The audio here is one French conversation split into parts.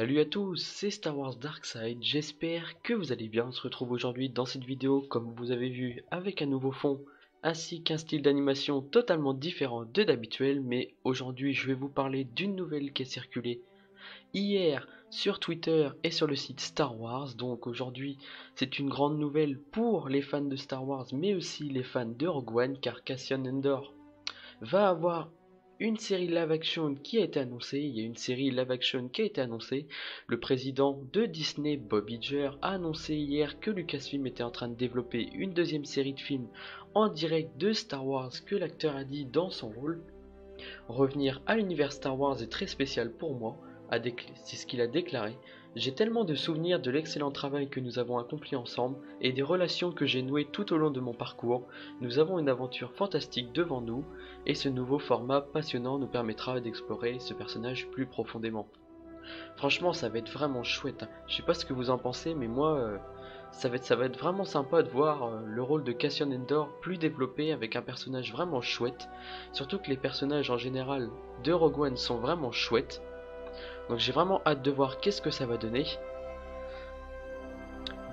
Salut à tous, c'est Star Wars Darkside, j'espère que vous allez bien. On se retrouve aujourd'hui dans cette vidéo, comme vous avez vu, avec un nouveau fond, ainsi qu'un style d'animation totalement différent de d'habituel, mais aujourd'hui je vais vous parler d'une nouvelle qui est circulée hier sur Twitter et sur le site Star Wars. Donc aujourd'hui c'est une grande nouvelle pour les fans de Star Wars, mais aussi les fans de Rogue One, car Cassian Andor va avoir une série live action qui a été annoncée. Il y a une série live action qui a été annoncée. Le président de Disney, Bob Iger, a annoncé hier que Lucasfilm était en train de développer une deuxième série de films en direct de Star Wars, que l'acteur a dit dans son rôle. Revenir à l'univers Star Wars est très spécial pour moi, c'est ce qu'il a déclaré. J'ai tellement de souvenirs de l'excellent travail que nous avons accompli ensemble et des relations que j'ai nouées tout au long de mon parcours. Nous avons une aventure fantastique devant nous et ce nouveau format passionnant nous permettra d'explorer ce personnage plus profondément. Franchement, ça va être vraiment chouette. Je sais pas ce que vous en pensez, mais moi, ça va être vraiment sympa de voir le rôle de Cassian Andor plus développé avec un personnage vraiment chouette. Surtout que les personnages en général de Rogue One sont vraiment chouettes. Donc j'ai vraiment hâte de voir qu'est-ce que ça va donner.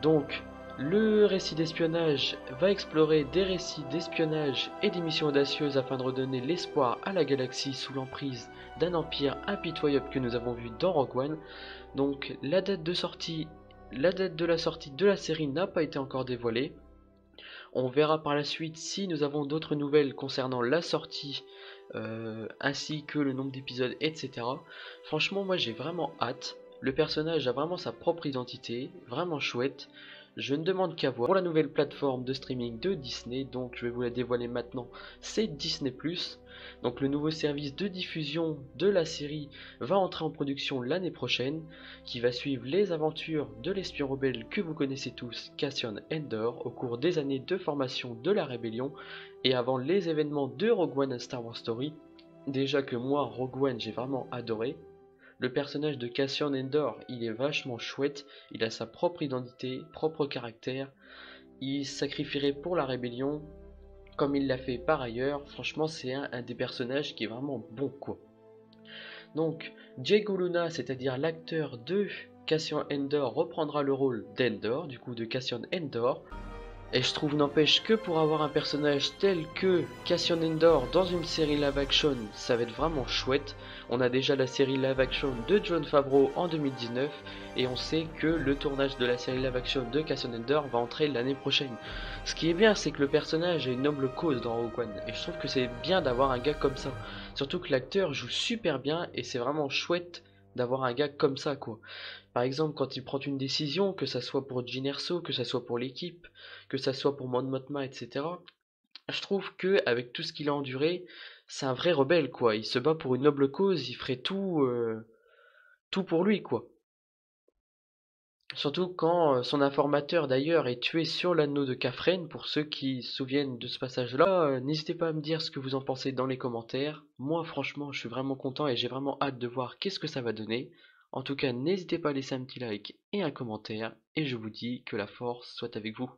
Donc le récit d'espionnage va explorer des récits d'espionnage et des missions audacieuses afin de redonner l'espoir à la galaxie sous l'emprise d'un empire impitoyable que nous avons vu dans Rogue One. Donc la date de la sortie de la série n'a pas été encore dévoilée. On verra par la suite si nous avons d'autres nouvelles concernant la sortie ainsi que le nombre d'épisodes, etc. Franchement, moi j'ai vraiment hâte. Le personnage a vraiment sa propre identité, vraiment chouette. Je ne demande qu'à voir. Pour la nouvelle plateforme de streaming de Disney, donc je vais vous la dévoiler maintenant, c'est Disney+. Donc le nouveau service de diffusion de la série va entrer en production l'année prochaine, qui va suivre les aventures de l'espion rebelle que vous connaissez tous, Cassian Andor, au cours des années de formation de la rébellion et avant les événements de Rogue One: A Star Wars Story. Déjà que moi, Rogue One, j'ai vraiment adoré. Le personnage de Cassian Andor, il est vachement chouette, il a sa propre identité, propre caractère, il se sacrifierait pour la rébellion, comme il l'a fait par ailleurs. Franchement, c'est un des personnages qui est vraiment bon, quoi. Donc, Diego Luna, c'est-à-dire l'acteur de Cassian Andor, reprendra le rôle d'Andor, du coup de Cassian Andor. Et je trouve, n'empêche, que pour avoir un personnage tel que Cassian Andor dans une série live action, ça va être vraiment chouette. On a déjà la série live action de Jon Favreau en 2019 et on sait que le tournage de la série live action de Cassian Andor va entrer l'année prochaine. Ce qui est bien, c'est que le personnage a une noble cause dans Rogue One et je trouve que c'est bien d'avoir un gars comme ça. Surtout que l'acteur joue super bien et c'est vraiment chouette d'avoir un gars comme ça, quoi. Par exemple, quand il prend une décision, que ça soit pour Jyn Erso, que ça soit pour l'équipe, que ça soit pour Mon Mothma, etc. Je trouve que avec tout ce qu'il a enduré, c'est un vrai rebelle, quoi. Il se bat pour une noble cause, il ferait tout pour lui, quoi. Surtout quand son informateur d'ailleurs est tué sur l'anneau de Kafren. Pour ceux qui se souviennent de ce passage-là, n'hésitez pas à me dire ce que vous en pensez dans les commentaires. Moi, franchement, je suis vraiment content et j'ai vraiment hâte de voir qu'est-ce que ça va donner. En tout cas, n'hésitez pas à laisser un petit like et un commentaire, et je vous dis que la force soit avec vous.